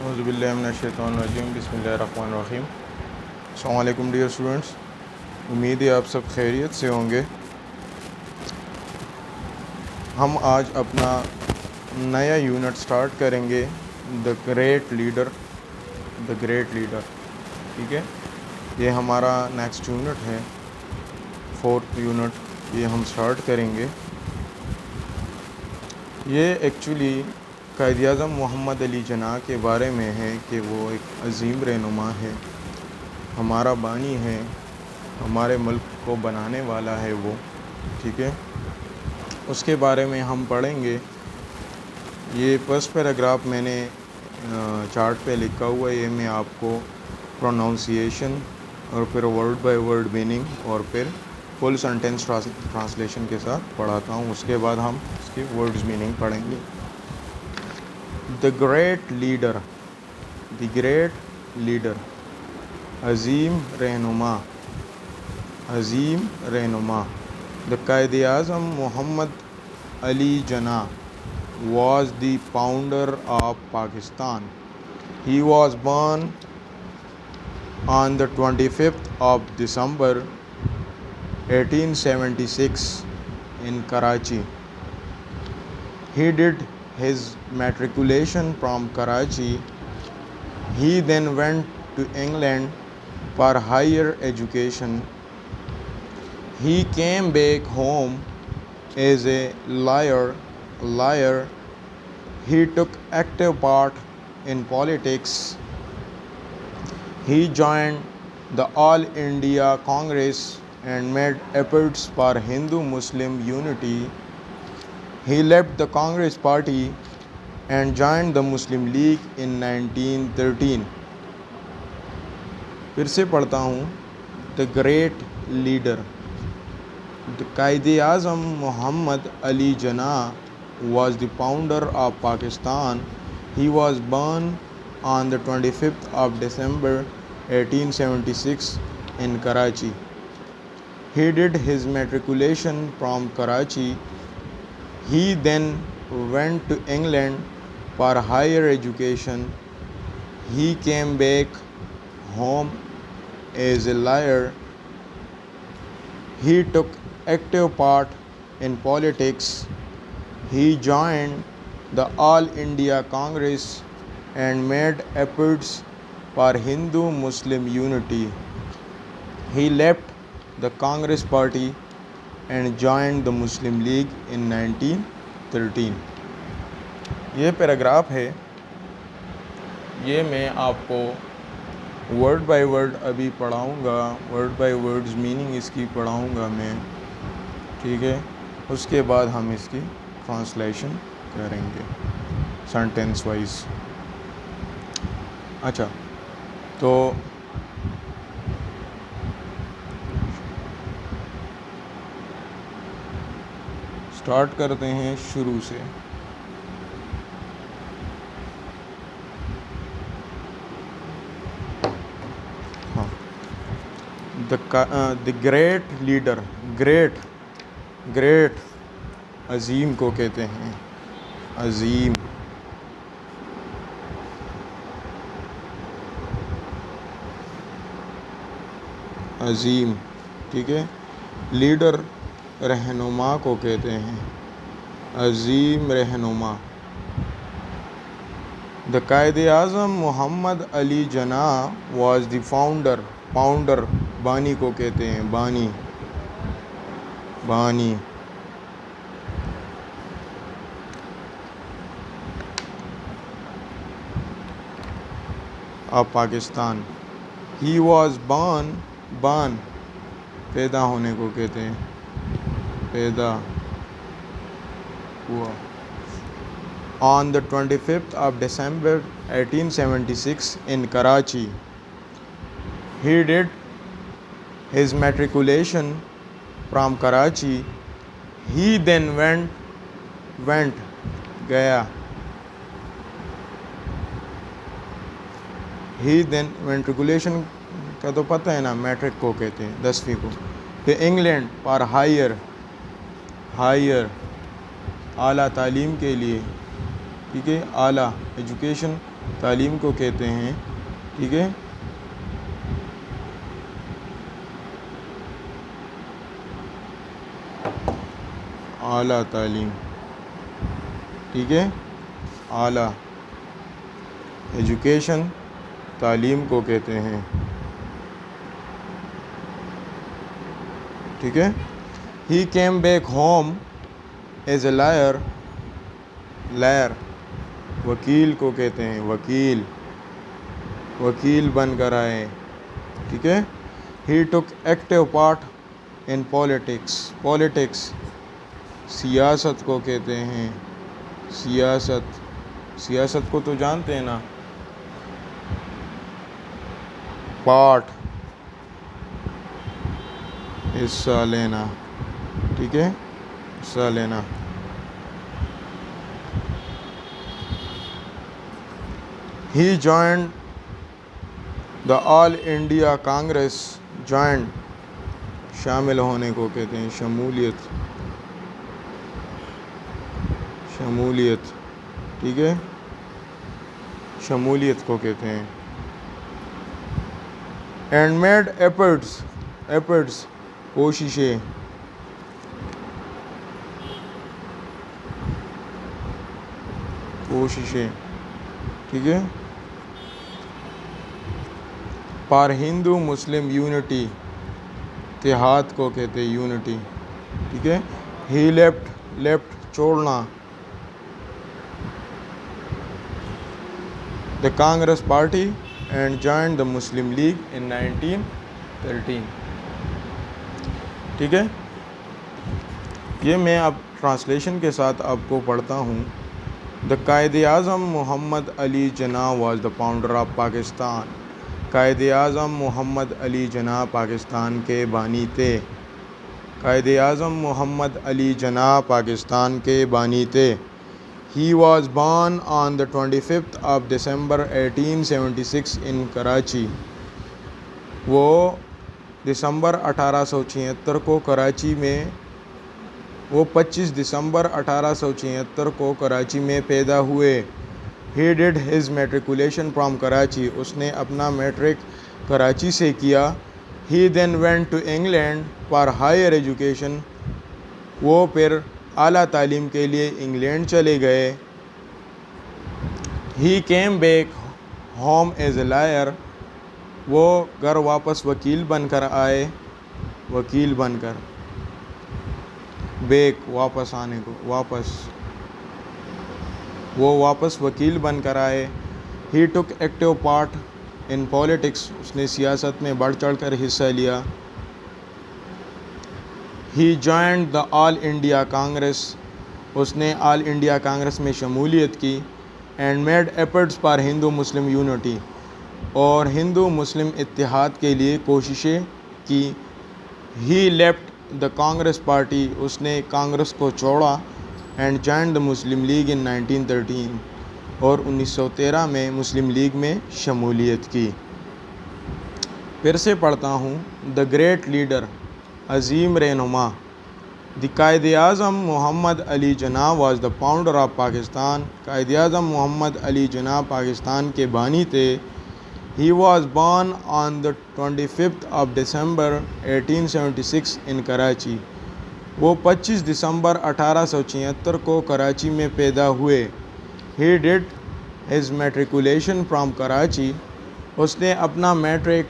औज़ुबिल्लाहिमिनश्शैतानिर्रजीम बिस्मिल्लाहिर्रहमानिर्रहीम। अस्सलाम वालेकुम डियर स्टूडेंट्स, उम्मीद है आप सब खैरियत से होंगे। हम आज अपना नया यूनिट स्टार्ट करेंगे, द ग्रेट लीडर। ठीक है, ये हमारा नेक्स्ट यूनिट है, 4th यूनिट ये हम स्टार्ट करेंगे। ये एक्चुअली कायद-ए-आज़म मोहम्मद अली जिन्ना के बारे में है कि वो एक अज़ीम रहनुमा है, हमारा बानी है, हमारे मुल्क को बनाने वाला है वो। ठीक है, उसके बारे में हम पढ़ेंगे। ये फर्स्ट पैराग्राफ मैंने चार्ट पे लिखा हुआ है, ये मैं आपको प्रोनाउंसिएशन और फिर वर्ड बाय वर्ड मीनिंग और फिर फुल सेंटेंस ट्रांसलेशन के साथ पढ़ाता हूँ। उसके बाद हम इसके वर्ड्स मीनिंग पढ़ेंगे। The great leader, the great leader, अज़ीम रहनुमा। The Quaid-e-Azam Mohammad Ali Jinnah was the founder of Pakistan. He was born on the 25th of December 1876 in Karachi. He did his matriculation from Karachi. He then went to England for higher education. He came back home as a lawyer. He took active part in politics. He joined the All India Congress and made efforts for Hindu-Muslim unity. He left the Congress party and joined the Muslim League in 1913. फिर से पढ़ता हूँ। The great leader, the Quaid-e-Azam Mohammad Ali Jinnah was the founder of Pakistan. He was born on the 25th of December 1876 in Karachi. He did his matriculation from Karachi. He then went to England for higher education. He came back home as a lawyer. He took active part in politics. He joined the All India Congress and made efforts for Hindu-Muslim unity. He left the Congress party and joined the Muslim League in 1913. ये paragraph है, ये मैं आपको word by word अभी पढ़ाऊँगा, word by words meaning इसकी पढ़ाऊँगा मैं। ठीक है, उसके बाद हम इसकी ट्रांसलेशन करेंगे सेंटेंस वाइज। अच्छा, तो स्टार्ट करते हैं शुरू से। हाँ, द ग्रेट लीडर, ग्रेट अज़ीम को कहते हैं, अज़ीम। ठीक है, लीडर रहनुमा को कहते हैं, अज़ीम रहनुमा। The Quaid-e-Azam Mohammad Ali Jinnah was the founder बानी को कहते हैं, बानी। Of Pakistan. He was born पैदा होने को कहते हैं, पैदा हुआ। On the 25th of December 1876 in Karachi. He did his matriculation from Karachi. He then went गया। ही देन मेट्रिकुलेशन का तो पता है ना, मैट्रिक को कहते हैं, 10वीं को। फिर इंग्लैंड पर हायर आला तालीम के लिए, ठीक है। आला एजुकेशन तालीम को कहते हैं, ठीक है। आला तालीम, ठीक है। आला एजुकेशन तालीम को कहते हैं, ठीक है। He came back home as a lawyer, lawyer वकील को कहते हैं, वकील, वकील बनकर आए, ठीक है। He took active part in politics, politics सियासत को कहते हैं, सियासत, सियासत को तो जानते हैं ना, पार्ट हिस्सा लेना, ठीक है, हिस्सा लेना। He joined the All India Congress, joined शामिल होने को कहते हैं, शमूलियत, शमूलियत, ठीक है, शमूलियत को कहते हैं। एंड मेड एफर्ट्स, एफर्ट्स कोशिशें, कोशिशें, ठीक है। पर हिंदू मुस्लिम यूनिटी, इत्तेहाद को कहते हैं, यूनिटी, ठीक है। ही लेफ्ट, लेफ्ट छोड़ना, the Congress party and joined the Muslim League in 1913, ठीक है। ये मैं अब ट्रांसलेशन के साथ आपको पढ़ता हूँ। The Quaid-e-Azam Mohammad Ali Jinnah was the founder of Pakistan, Quaid-e-Azam Mohammad Ali Jinnah Pakistan के बानी थे, कायद-ए-आज़म मोहम्मद अली जिन्ना पाकिस्तान के बानी थे। He was born on the 25th of December 1876 in Karachi, वो दिसंबर 1876 को कराची में, वो 25 दिसंबर 1876 को कराची में पैदा हुए। He did his matriculation from Karachi, उसने अपना मैट्रिक कराची से किया। He then went to England for higher education, वो फिर आला तालीम के लिए इंग्लैंड चले गए। He came back home as a lawyer, वो घर वापस वकील बनकर आए, वकील बनकर, बैक वापस आने को, वापस, वो वापस वकील बनकर आए। He took active part in politics, उसने सियासत में बढ़ चढ़ कर हिस्सा लिया। He joined the All India Congress, उसने ऑल इंडिया कांग्रेस में शमूलियत की। And made efforts for Hindu Muslim unity, और हिंदू मुस्लिम इत्तेहाद के लिए कोशिशें की। He left the Congress party, उसने कांग्रेस को छोड़ा। And joined the Muslim League in 1913, और 1913 में मुस्लिम लीग में शमूलियत की। फिर से पढ़ता हूँ। द ग्रेट लीडर, अजीम रहनुमा, the Quaid-e-Azam Mohammad Ali Jinnah was the founder of Pakistan, Quaid-e-Azam Mohammad Ali Jinnah Pakistan के बानी थे। He was born on the 25th of December 1876 in Karachi, वो 25 दिसंबर 1876 को कराची में पैदा हुए। He did his matriculation from Karachi, उसने अपना मैट्रिक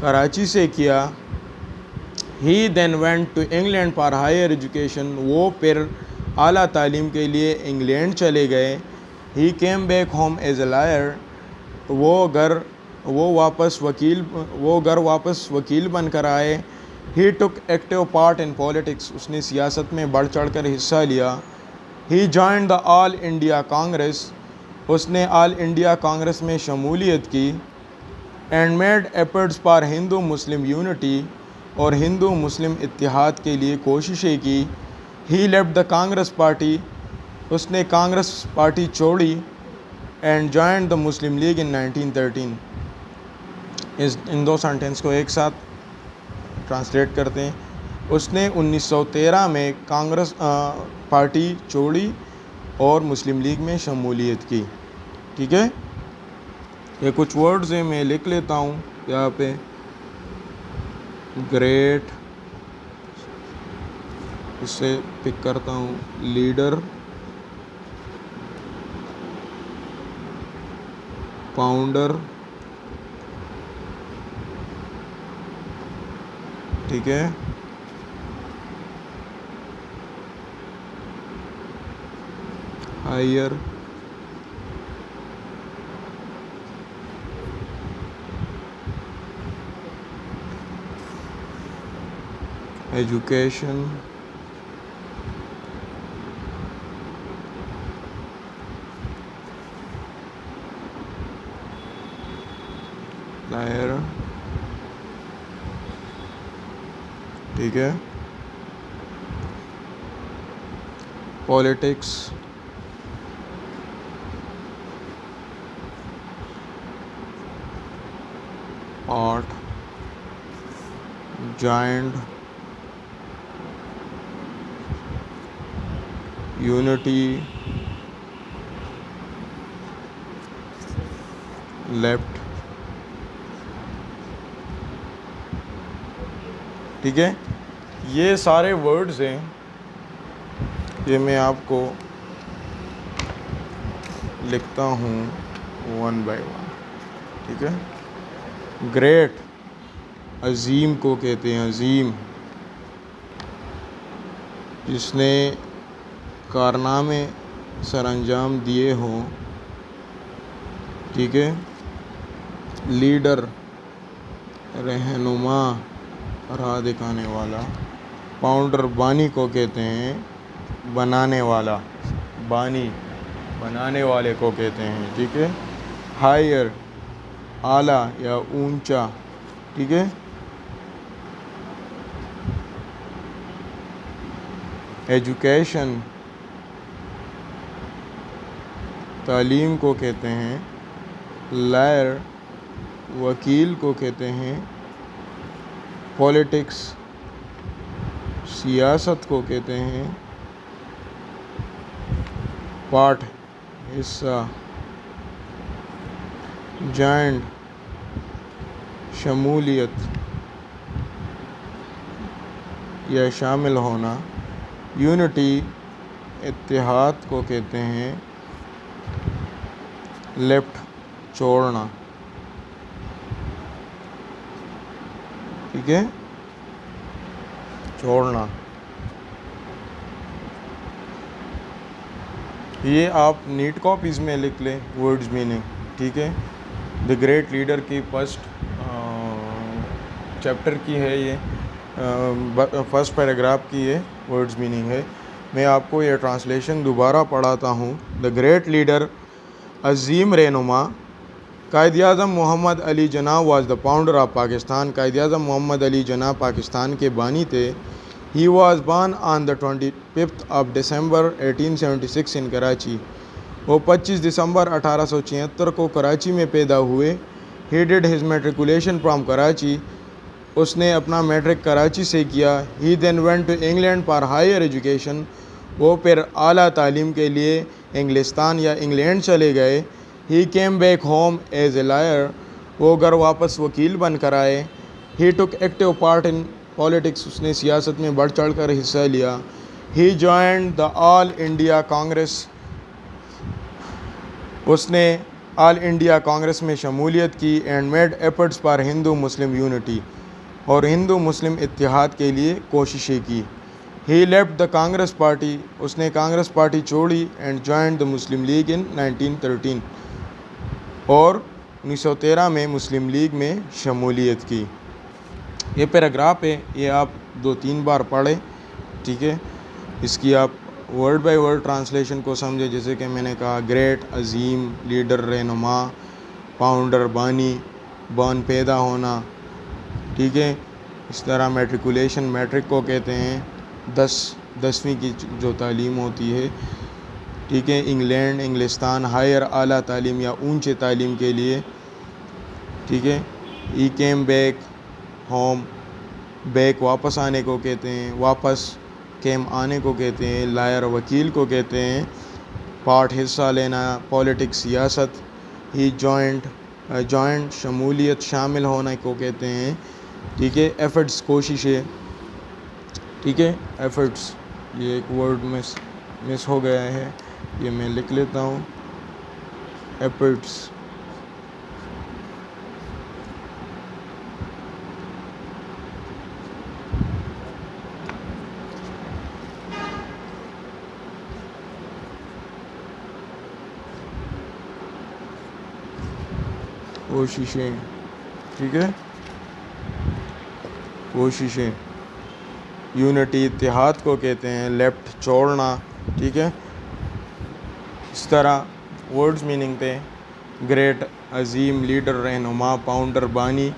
कराची से किया। He then went to England for higher education, वो फिर आला तालीम के लिए इंग्लैंड चले गए। He came back home as a lawyer, वो घर वापस वकील बनकर आए। He took active part in politics, उसने सियासत में बढ़ चढ़ कर हिस्सा लिया। He joined the all India Congress, उसने ऑल इंडिया कांग्रेस में शमूलियत की। And made efforts for Hindu Muslim unity, और हिंदू मुस्लिम इत्तेहाद के लिए कोशिशें की। He left the Congress party, उसने कांग्रेस पार्टी छोड़ी। And joined the Muslim League in 1913, इन दो सेंटेंस को एक साथ ट्रांसलेट करते हैं। उसने 1913 में कांग्रेस पार्टी छोड़ी और मुस्लिम लीग में शमूलियत की। ठीक है, ये कुछ वर्ड्स हैं, मैं लिख लेता हूँ यहाँ पे। ग्रेट, इससे पिक करता हूँ, लीडर, फाउंडर, ठीक है, हायर, एजुकेशन, लायर, ठीक है, politics, art, giant, unity, left. ठीक है, ये सारे वर्ड्स हैं, ये मैं आपको लिखता हूँ वन बाय वन। ठीक है, ग्रेट, अजीम को कहते हैं, अजीम, जिसने कारनामे सरअंजाम दिए हों। ठीक है, लीडर, रहनुमा, राह दिखाने वाला। फाउंडर, बानी को कहते हैं, बनाने वाला, बानी, बनाने वाले को कहते हैं। ठीक है, हायर, आला या ऊंचा। ठीक है, एजुकेशन, तालीम को कहते हैं। लायर, वकील को कहते हैं। पॉलिटिक्स, सियासत को कहते हैं। पार्ट, हिस्सा। जॉइंट, शमूलियत या शामिल होना। यूनिटी, इत्तेहाद को कहते हैं। लेफ्ट, छोड़ना। ठीक है, छोड़ना। ये आप नीट कॉपीज़ में लिख लें वर्ड्स मीनिंग। ठीक है, द ग्रेट लीडर की फर्स्ट चैप्टर की है ये, फर्स्ट पैराग्राफ की ये वर्ड्स मीनिंग है। मैं आपको ये ट्रांसलेशन दोबारा पढ़ाता हूँ। द ग्रेट लीडर, अजीम रहनुमा, Quaid-e-Azam Mohammad Ali Jinnah was the founder of Pakistan. Quaid-e-Azam Mohammad Ali Jinnah Pakistan के बानी थे। He was born on the 25th of December 1876 in Karachi. वो 25 दिसंबर 1876 को कराची में पैदा हुए। He did his matriculation from Karachi. उसने अपना मैट्रिक कराची से किया। He then went to England for higher education. वो फिर आला तालीम के लिए इंग्लिस्तान या इंग्लैंड चले गए। He came back home as a lawyer. वो घर वापस वकील बन कर आए। He took active part in politics. उसने सियासत में बढ़ चढ़ कर हिस्सा लिया। He joined the all India Congress. उसने ऑल इंडिया कांग्रेस में शमूलियत की। And made efforts for Hindu Muslim unity. और हिंदू मुस्लिम इत्तेहाद के लिए कोशिशें की। He left the Congress party. उसने कांग्रेस पार्टी छोड़ी। And joined the Muslim League in 1913। और 1913 में मुस्लिम लीग में शमूलियत की। ये पैराग्राफ है, ये आप 2-3 बार पढ़ें। ठीक है, इसकी आप वर्ड बाय वर्ड ट्रांसलेशन को समझे। जैसे कि मैंने कहा, ग्रेट, अजीम, लीडर, रहनुमा, फाउंडर, बानी, बॉर्न, पैदा होना। ठीक है, इस तरह मेट्रिकुलेशन, मैट्रिक को कहते हैं, 10वीं की जो तालीम होती है। ठीक है, इंग्लैंड, इंग्लिस्तान, हायर, आला तालीम या ऊंचे तालीम के लिए। ठीक है, ई केम बैक होम। बैक वापस आने को कहते हैं। वापस, केम आने को कहते हैं। लायर, वकील को कहते हैं। पार्ट हिस्सा लेना, पॉलिटिक्स सियासत, ही जॉइंट शमूलियत शामिल होने को कहते हैं। ठीक है, एफर्ट्स कोशिशें। ठीक है, एफर्ट्स, ये एक वर्ड मिस हो गया है, ये मैं लिख लेता हूँ, एफर्ट्स। कोशिशें। ठीक है, कोशिशें। यूनिटी इत्तेहाद को कहते हैं। लेफ्ट छोड़ना। ठीक है, इस तरह वर्ड्स मीनिंग थे। ग्रेट अजीम, लीडर रहनुमा, फाउंडर बानी,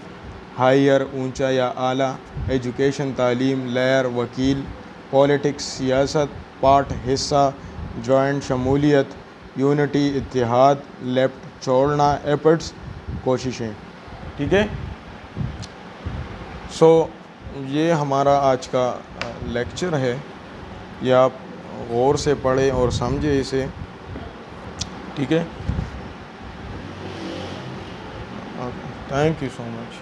हायर ऊंचा या आला, एजुकेशन तालीम, लेयर वकील, पॉलिटिक्स सियासत, पार्ट हिस्सा, जॉइंट शमूलियत, यूनिटी इत्तेहाद, लेफ्ट छोड़ना, एफर्ट्स कोशिशें। ठीक है, सो ये हमारा आज का लेक्चर है। ये आप गौर से पढ़ें और समझें इसे। ठीक है, थैंक यू सो मच।